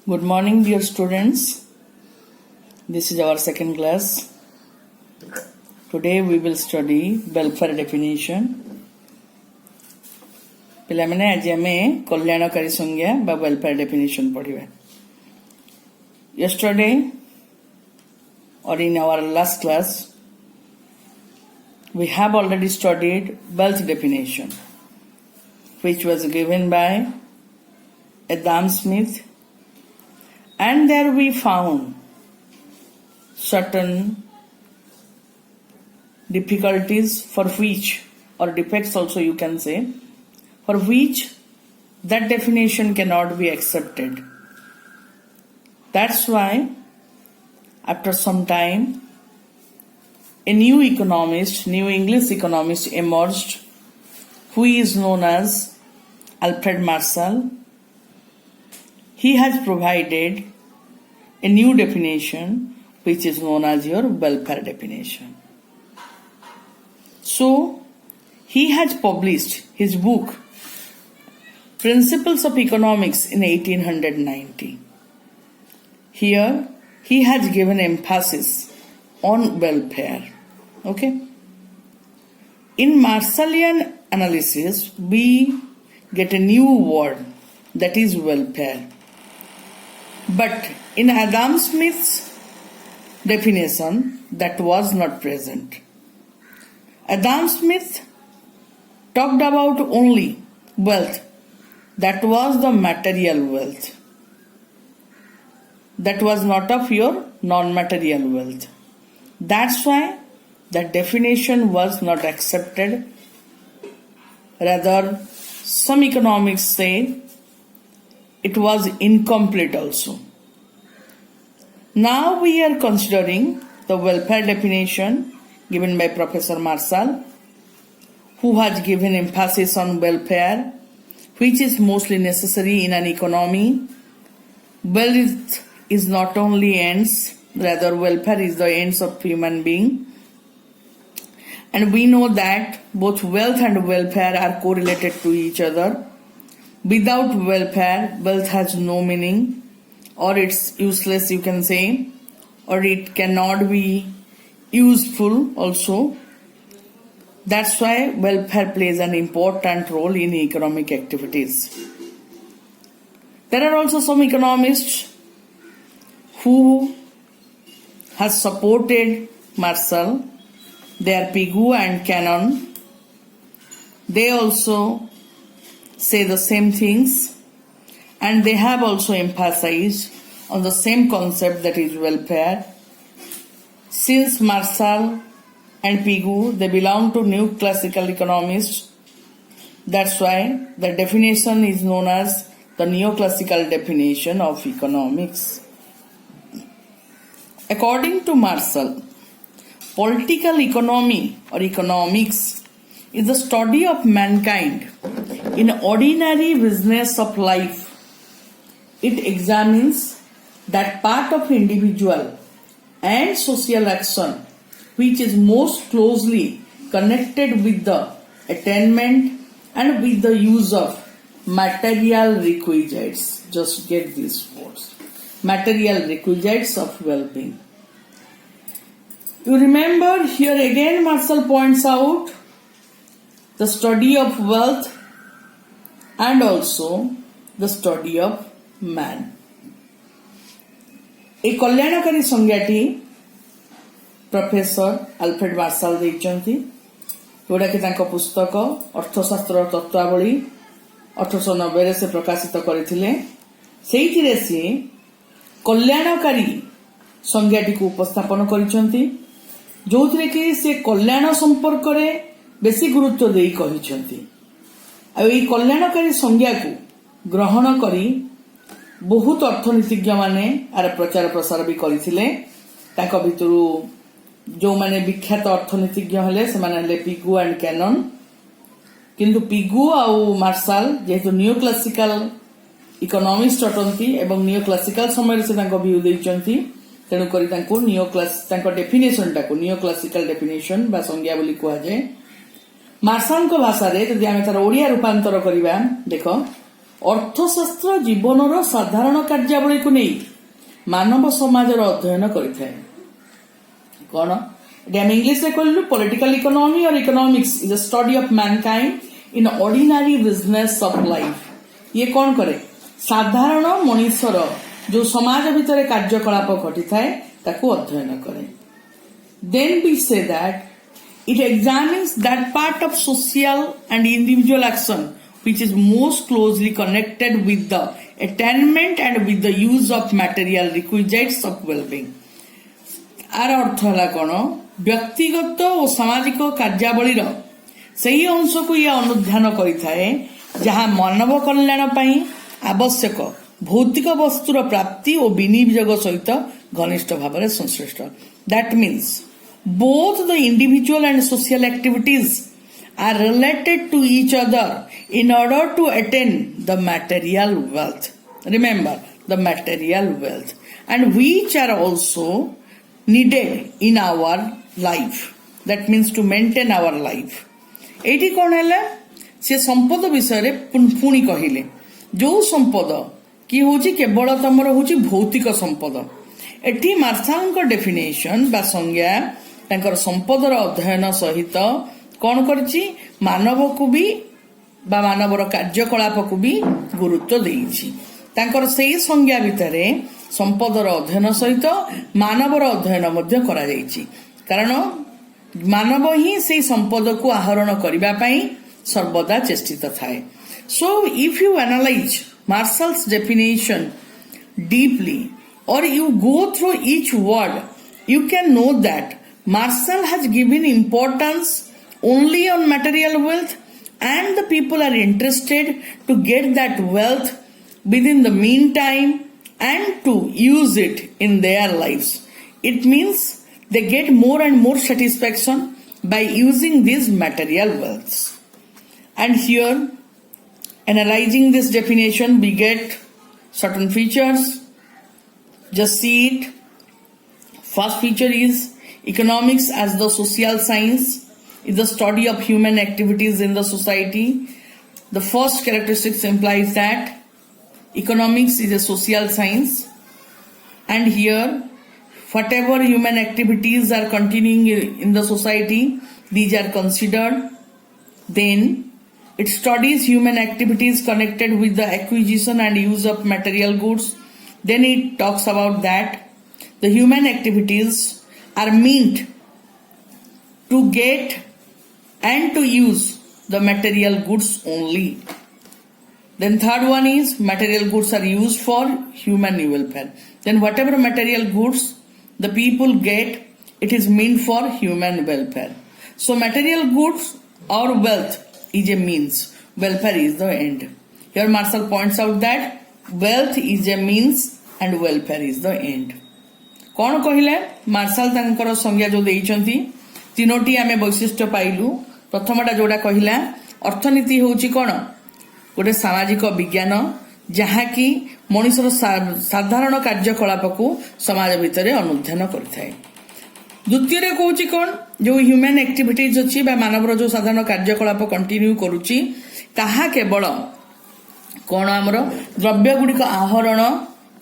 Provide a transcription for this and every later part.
Good morning, dear students. This is our second class. Today we will study welfare definition. पिलामाने आज आमे कल्याणकारी संज्ञा बा welfare definition पढ़िबा. Yesterday or in our last class we have already studied wealth definition, which was given by Adam Smith. And there we found certain difficulties for which, or defects also you can say, for which that definition cannot be accepted. That's why after some time a new English economist emerged, who is known as Alfred Marshall. He has provided a new definition which is known as your welfare definition. So, he has published his book Principles of Economics in 1890. Here, he has given emphasis on welfare. Okay? In Marshallian analysis, we get a new word, that is welfare. But in Adam Smith's definition, that was not present. Adam Smith talked about only wealth, that was the material wealth. That was not of your non-material wealth. That's why the definition was not accepted. Rather, some economics say it was incomplete also. Now we are considering the welfare definition given by Professor Marshall, who has given emphasis on welfare, which is mostly necessary in an economy. Wealth is not only ends, rather welfare is the ends of human being. And we know that both wealth and welfare are correlated to each other. Without welfare, wealth has no meaning, or it's useless, you can say, or it cannot be useful also. That's why welfare plays an important role in economic activities. There are also some economists who has supported Marshall. They are Pigou and Cannon. They also say the same things, and they have also emphasized on the same concept, that is welfare. Since Marshall and Pigou, they belong to new classical economists, that's why the definition is known as the neoclassical definition of economics. According to Marshall, political economy or economics is the study of mankind in ordinary business of life. It examines that part of individual and social action which is most closely connected with the attainment and with the use of material requisites. Just get these words. Material requisites of well-being. You remember here again Marshall points out the study of wealth and also the study of man. এই কল্যাণকারী সংজ্ঞাটি professor Alfred martial ଦେଇଛନ୍ତି, ଯୋଉଟାକି ତାଙ୍କ ପୁସ୍ତକ ଅର୍ଥଶାସ୍ତ୍ର ତତ୍ତ୍ୱାବଳୀ 1890ରେ ସେ ପ୍ରକାଶିତ କରିଥିଲେ. ସେଇଥିରେ ସେ କଲ୍ୟାଣକାରୀ ସଂଜ୍ଞାଟିକୁ ଉପସ୍ଥାପନ କରିଛନ୍ତି, ଯୋଉଥିରେ କି ସେ କଲ୍ୟାଣ ସମ୍ପର୍କରେ ବେଶୀ ଗୁରୁତ୍ୱ ଦେଇ କହିଛନ୍ତି. ଆଉ ଏହି କଲ୍ୟାଣକାରୀ ସଂଜ୍ଞାକୁ ଗ୍ରହଣ କରି ବହୁତ ଅର୍ଥନୀତିଜ୍ଞ ମାନେ ଆର ପ୍ରଚାର ପ୍ରସାର ବି କରିଥିଲେ. ତାଙ୍କ ଭିତରୁ ଯୋଉମାନେ ବିଖ୍ୟାତ ଅର୍ଥନୀତିଜ୍ଞ ହେଲେ ସେମାନେ ହେଲେ ପିଗୁ ଆଣ୍ଡ କ୍ୟାନନ. କିନ୍ତୁ ପିଗୁ ଆଉ ମାର୍ଶାଲ ଯେହେତୁ ନିଓ କ୍ଲାସିକାଲ ଇକୋନୋମିଷ୍ଟ ଅଟନ୍ତି ଏବଂ ନିଓ କ୍ଲାସିକାଲ ସମୟରେ ସେ ତାଙ୍କ ଭ୍ୟୁ ଦେଇଛନ୍ତି, ତେଣୁକରି ତାଙ୍କୁ ତାଙ୍କ ଡେଫିନେସନଟାକୁ ନିଓ କ୍ଲାସିକାଲ ଡେଫିନେସନ ବା ସଂଜ୍ଞା ବୋଲି କୁହାଯାଏ. ମାର୍ଶାଲଙ୍କ ଭାଷାରେ ଯଦି ଆମେ ତାର ଓଡ଼ିଆ ରୂପାନ୍ତର କରିବା, ଦେଖ ଅର୍ଥଶାସ୍ତ୍ର ଜୀବନର ସାଧାରଣ କାର୍ଯ୍ୟାବଳୀକୁ ନେଇ ମାନବ ସମାଜର ଅଧ୍ୟୟନ କରିଥାଏ। କଣ ଏଠି ଆମେ ଇଂଲିଶରେ କହିଲୁ political economy or economics is a study of mankind in ordinary business of life. ଇଏ କଣ କରେ ସାଧାରଣ ମଣିଷର ଯୋଉ ସମାଜ ଭିତରେ କାର୍ଯ୍ୟକଳାପ ଘଟିଥାଏ ତାକୁ ଅଧ୍ୟୟନ କରେ। Then we say that it examines that part of social and individual action which is most closely connected with the attainment and with the use of material requisites of well-being। आर अर्थ है कौन व्यक्तिगत और सामाजिक कार्यावलीर सही अंश को यह अनुध्यान करिथाए जहाँ मानव कल्याण पई आवश्यक भौतिक वस्तुर प्राप्ति और विनियोग सहित घनिष्ठ भाव में संश्लिष्ट। That means both the individual and social activities are related to each other in order to attain the material wealth. Remember the material wealth, and which are also needed in our life. That means to maintain our life. Eighty कौन है से संपद विषय पुणी कहले जो संपद कि हूँ केवल तमर हूँ भौतिक संपद। एटी मार्शाल डेफिनेशन बा संज्ञा तांकर संपदर अध्ययन सहित कौन करछि मानव को भी बा मानवर कार्यकलाप को भी गुरुत्व देइछि। तांकर सेही संज्ञा भितरे संपदर अध्ययन सहित मानवर अध्ययन मध्य करा जाइछि कारण मानव ही से संपद को आहरण करिबा पई सर्वदा चेष्टित थाए। So if you analyze Marshall's definition deeply और you go through each word you can know that Marshall has given importance only on material wealth and the people are interested to get that wealth within the meantime and to use it in their lives. It means they get more and more satisfaction by using these material wealths. And here, analyzing this definition, we get certain features. Just see it. First feature is economics as the social science is the study of human activities in the society. The first characteristics implies that economics is a social science, and here whatever human activities are continuing in the society, these are considered. Then it studies human activities connected with the acquisition and use of material goods. Then it talks about that the human activities are meant to get and to use the material goods only. Then third one is material goods are used for human welfare. Then whatever material goods the people get, it is meant for human welfare. So material goods or wealth is a means, welfare is the end. Here Marshall points out that wealth is a means and welfare is the end. कौन कहले marshal तांकर संज्ञा जो देइचंती तीनोटी आमे वैशिष्ट्य पाइलु। प्रथमटा जोड़ा कहला अर्थनीति होची कोन गोटे सामाजिक विज्ञान जहाँ की मनुष्यर साधारण कार्यकलाप को समाज भितर अनुध्यान करथाय। द्वितीय कहूची कोन जो ह्यूमन एक्टिविटीज अछि बा मानवर जो साधारण कार्यकलाप कंटिन्यू करूची ताहा केवल कोन हमर द्रव्य गुडिक आहरण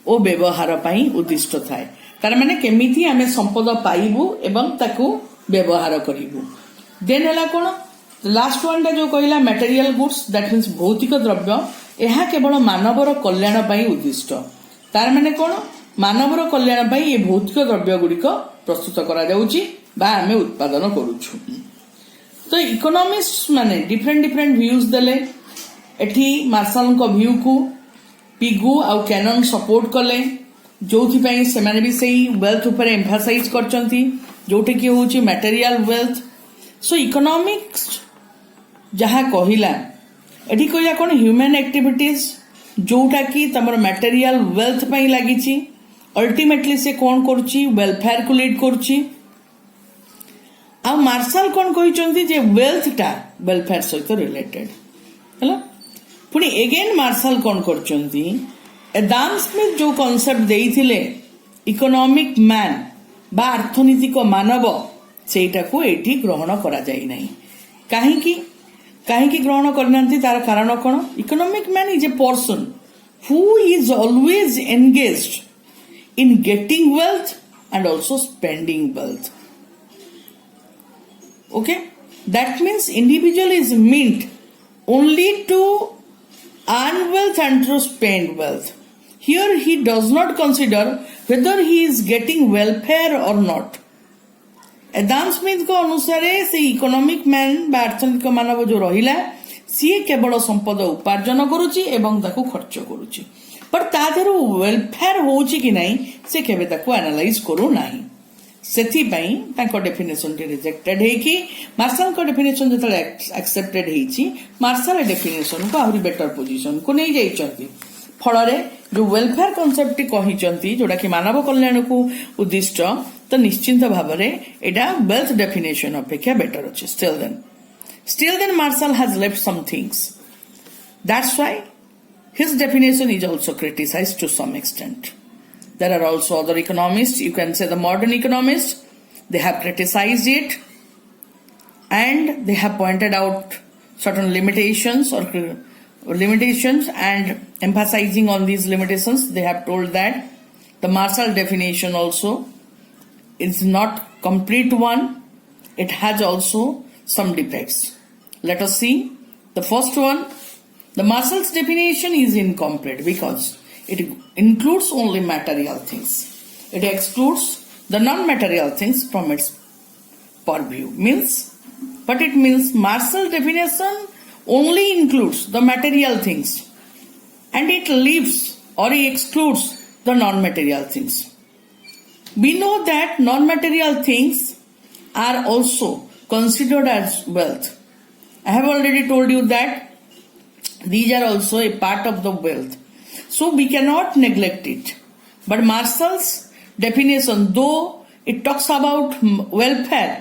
ओ व्यवहार पई उद्दिष्ट थाए। तार माने केमिति आमे संपद पाइबु एवं ताकू व्यवहार करिबु। देन हला कोन लास्ट वन टा जो कहला मटेरियल गुड्स दैट मीन्स भौतिक द्रव्य एहा केवल मानवर कल्याण पई उद्दिष्ट। तार माने कोन मानवर कल्याण पई ए भौतिक द्रव्य गुडिक प्रस्तुत करा जाउची बा आमे उत्पादन करूछु। तो इकोनॉमिस्ट माने डिफरेंट डिफरेंट व्यूज देले। एठी मार्शल को व्यू को पिगू आउ कैनन सपोर्ट कले जोथि पई से माने भी सही वेल्थ ऊपर एम्फासाइज करचंती जोठी की होची मटेरियल वेल्थ। सो इकोनॉमिक्स जहा कहिला एठी कहिला कोन ह्यूमन एक्टिविटीज जोटा की तमर मटेरियल वेल्थ पई लागिची अल्टीमेटली से कोन करची वेलफेयर को लीड करची। आ मार्शल कोन कहिचंती जे वेल्थ टा वेलफेयर सहित रिलेटेड हला। पुणी एगेन मार्शल कोन करचंती एडाम स्मिथ जो कॉन्सेप्ट देइथिले इकोनॉमिक मैन बा अर्थनीतिक मानव सेटा को एठी ग्रहण करा जाई नाही। काहे की କାହିଁକି ଗ୍ରହଣ କରିନାହାନ୍ତି ତାର କାରଣ କ'ଣ? Economic man is a person who is always engaged in getting wealth and also spending wealth. Okay, that means individual is meant only to earn wealth and to spend wealth. Here he does not consider whether he is getting welfare or not. Adam Smith को अनुसार से economic man बा अर्थनैतिक मानव जो रहिला सी केवल संपद उपार्जन करुची एवं ताकू खर्च करुची पर ता देरो वेलफेयर होउची कि नाही से केबे ताकू एनालाइज करू नाही सेथि पई ताको डेफिनेशन टी रिजेक्टेड हे कि मार्शल को डेफिनेशन जतले एक्सेप्टेड हेची मार्शल डेफिनेशन को आहुरी बेटर पोजीशन को नै जाइचंती फଳରେ जो वेलफेयर कॉन्सेप्ट टी कहिचंती जोडा कि मानव कल्याण को उद्दिष्ट तो निश्चिंत भावरे एटा वेल्थ डेफिनेशन अपेक्षा बेटर अछि still then Marshall has left some things. That's why his definition is also criticized to some extent. There are also other economists, you can say the modern economists, they have criticized it and they have pointed out certain limitations and emphasizing on these limitations they have told that the Marshall definition also is not complete one. It has also some defects. Let us see. The first one, the Marshall's definition is incomplete because it includes only material things. It excludes the non-material things from its purview. But it means Marshall definition only includes the material things and it leaves or excludes the non-material things. We know that non-material things are also considered as wealth. I have already told you that these are also a part of the wealth. So we cannot neglect it. But Marshall's definition, though it talks about welfare,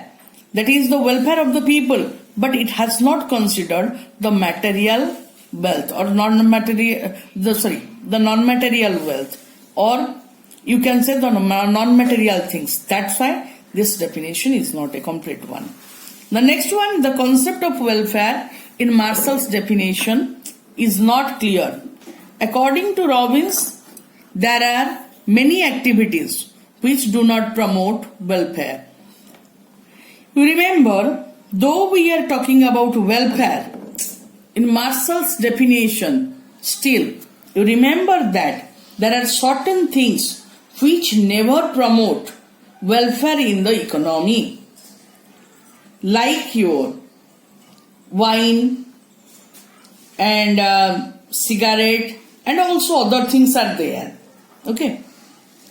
that is the welfare of the people, but it has not considered the material wealth or the non-material wealth, or you can say the non-material things. That's why this definition is not a complete one. The next one, the concept of welfare in Marshall's definition is not clear. According to Robbins, there are many activities which do not promote welfare. You remember, though we are talking about welfare in Marshall's definition, still you remember that there are certain things which never promote welfare in the economy, like your wine and cigarette and also other things are there. Okay,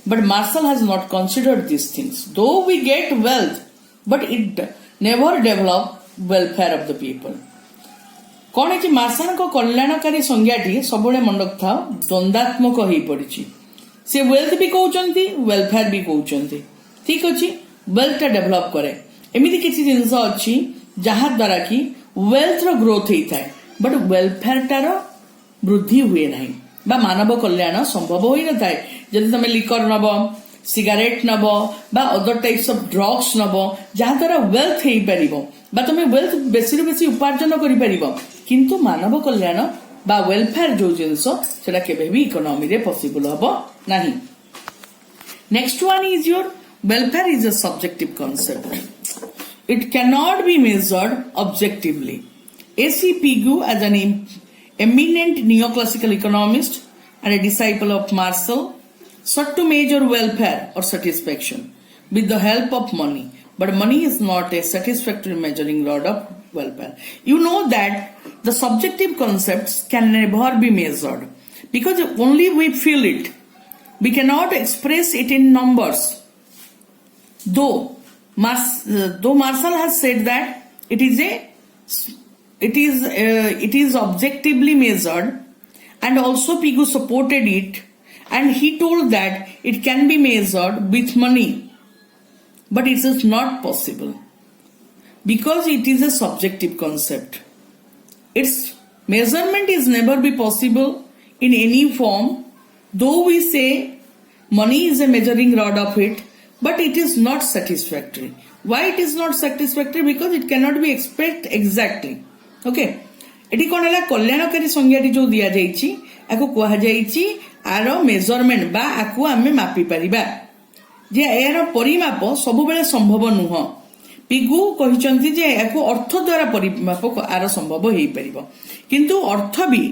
but Marshall has not considered these things. Though we get wealth, but it never develop welfare of the people. कौन है कि martial को कल्याणकारी संज्ञाटी सबुले मन रखा द्वंद्वात्मक हो पड़ी से वेल्थ भी कहते वेलफेयर भी कहते ठीक अच्छे वेल्थ डेभलप करे एमती किसी जिनस अच्छी जहा द्वारा कि वेल्थ रो ग्रोथ होता है बट वेलफेयर टार वृद्धि हुए नहीं बा मानव कल्याण संभव हो न था जब तुम लिकर नब सिगारेट नब बा अदर टाइप्स ऑफ ड्रग्स नब जहा द्वारा वेल्थ हो पार तुम वेल्थ बेसी बेसी उपार्जन कर किंतु मानव कल्याण बा वेलफेयर जो जिनस सेटा केबे भी इकोनॉमी रे पॉसिबल हबो नहीं. Next one is your welfare is a subjective concept. It cannot be measured objectively. A.C. Pigou, as an eminent neoclassical economist and a disciple of Marshall, sought to measure welfare or satisfaction with the help of money. But money is not a satisfactory measuring rod of welfare. You know that the subjective concepts can never be measured because only we feel it. We cannot express it in numbers. Though Marshall has said that it is objectively measured, and also Pigou supported it, and he told that it can be measured with money, but it is not possible because it is a subjective concept. Its measurement is never be possible in any form, though we say money is a measuring rod of it. But it is not satisfactory. Why it is not satisfactory? Because it cannot be expressed exactly. Okay. Eighty कौन है कल्याणकारी संज्ञाटी जो दि जाइए आपको कहुई R measurement बा आपको आम मापी पारिबा जे यार परिमाप सब बेले संभव नुह पिगु कहते जे आपको अर्थ द्वारा परिमाप आर संभव हो पार किंतु अर्थ भी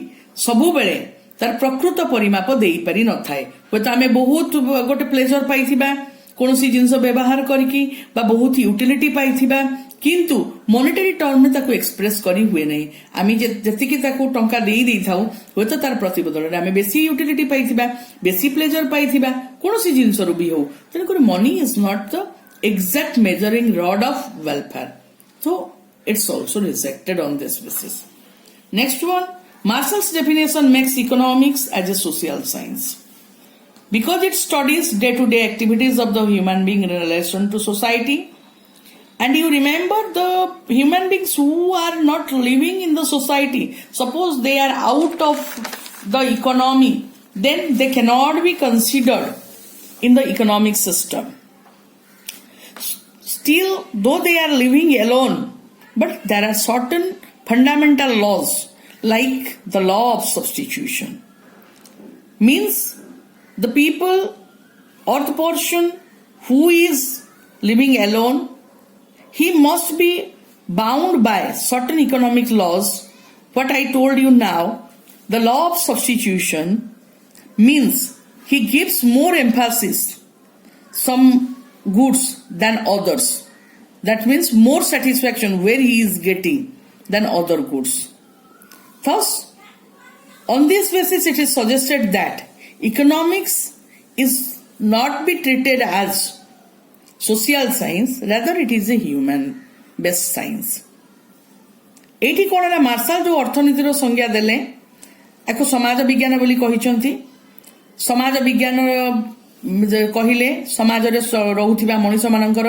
सबु बेले तार प्रकृत परिमाप दे पारि न थाए तो आम बहुत गोटे प्लेजर पाइथिबा कौन सी जिनस व्यवहार करके बहुत यूटिलिटी पाइथिबा किंतु मॉनेटरी टर्म में ताको एक्सप्रेस करी हुए नहीं आमी जतिकी ताको टंका देई देई थाउ हो तो तार प्रतिबदल रे आमे बेसी यूटिलिटी पाइथिबा बेसी प्लेजर पाइथिबा कौन सी जिनस रु भी हो तने कर money is not the exact measuring rod of welfare, so it's also rejected on this basis. Next one, Marshall's definition makes economics as a social science because it studies day-to-day activities of the human being in relation to society. And you remember the human beings who are not living in the society, suppose they are out of the economy, then they cannot be considered in the economic system. Still, though they are living alone, but there are certain fundamental laws like the law of substitution. Means the people or the person who is living alone, he must be bound by certain economic laws. What I told you now, the law of substitution means he gives more emphasis some goods than others. That means more satisfaction where he is getting than other goods. Thus, on this basis, it is suggested that economics is not be treated as social science, rather it is a human based science. एठी कोन रा marshal जो अर्थनीतिर संज्ञा देले एको समाज विज्ञान बोली कहिसंती समाज विज्ञान कहले समाज रोथुवा मनीष मानकर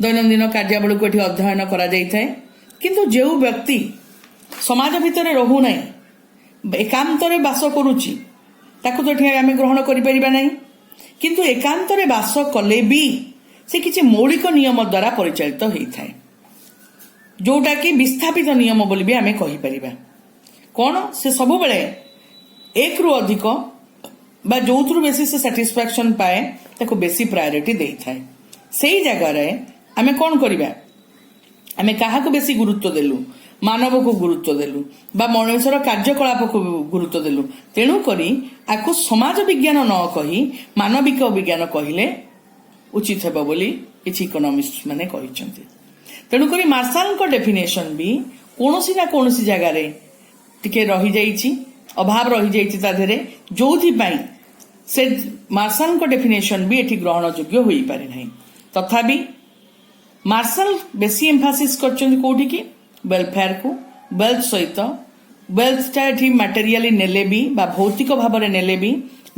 दैनंदिन कार्यावली को अध्ययन करा जाय थाए किंतु जो व्यक्ति समाज भितर रहू नाही एकांतरे वास करूची ताको तो आम ग्रहण करि परिबा नाही किंतु एकांतरे वास कले भी से किछि मौलिक नियम द्वारा परिचालित होई थाए जोटा कि विस्थापित नियम बोली भी आम कहि परिबा कोन से सब बेले एक रु अधिक बा जोथुरु बेसी से सैटिस्फैक्शन पाए ताको बेसी प्रायोरिटी देई थाए सेही जगह रे आमे कोन करिबा आमे काहाको बेसी गुरुत्व देलु मानव को गुरुत्व देलु बा मनुष्यर कार्यकलाप को गुरुत्व देलु तेणु करी आको समाज विज्ञान न कही मानविक विज्ञान कहिले उचित हेबो बोली किछि इकोनॉमिस्ट माने कहिसंती तेणु करी मार्शाल को डेफिनेशन भी कोनोसी ना कोनोसी जगह रे टिके रही जाईची अभाव रही जाईची ता धेरे जोथि पई से मार्शाल को डेफिनेशन भी एठी ग्रहण योग्य होई पारे नाही तथापि मार्शाल बेसी एम्फासिस करछन कोठी की वेलफेयर को वेल्थ सहित वेल्थ टा एठी मटेरियली नेले भी बा भौतिक भाबरे नेले भी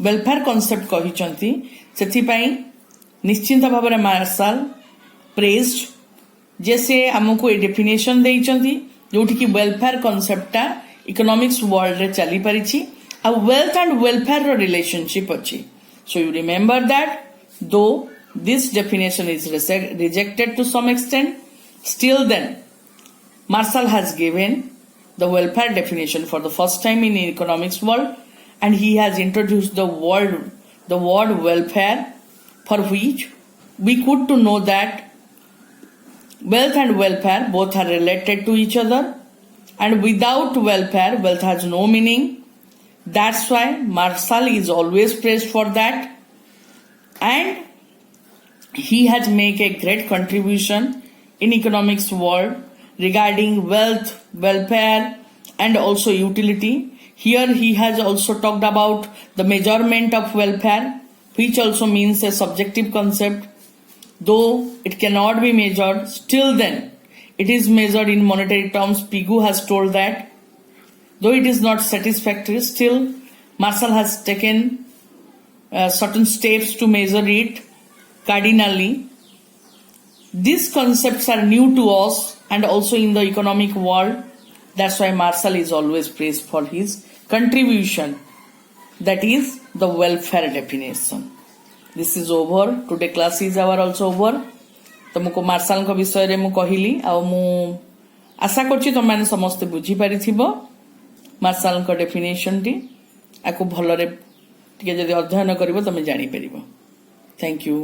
वेलफेयर कांसेप्ट कहिसंती सेथि पई निश्चिंत भाबरे मार्शाल प्रेज्ड जैसे हमको ए डेफिनेशन देइचंती जोठी की वेलफेयर कांसेप्ट टा इकोनॉमिक्स वर्ल्ड रे चली परिछि आ वेल्थ एंड वेलफेयर रो रिलेशनशिप अछि so you remember that though this definition is rejected to some extent, still then Marshall has given the welfare definition for the first time in economics world and he has introduced the word welfare for which we could to know that wealth and welfare both are related to each other and without welfare wealth has no meaning. That's why Marshall is always praised for that and he has made a great contribution in economics world regarding wealth, welfare and also utility. Here he has also talked about the measurement of welfare which also means a subjective concept. Though it cannot be measured, still then it is measured in monetary terms. Pigou has told that. Though it is not satisfactory, still Marshall has taken certain steps to measure it cardinally. These concepts are new to us and also in the economic world. That's why Marshall is always praised for his contribution. That is the welfare definition. This is over. Today class is our also over. तुमको marshal को विषय रे मु कहिली आ मु आशा करछि तुम माने समस्त बुझी पारिथिबो ମାର୍ଶାଲଙ୍କ ଡେଫିନେସନଟି ଆକୁ ଭଲରେ ଟିକେ ଯଦି ଅଧ୍ୟୟନ କରିବ ତମେ ଜାଣିପାରିବ। Thank you.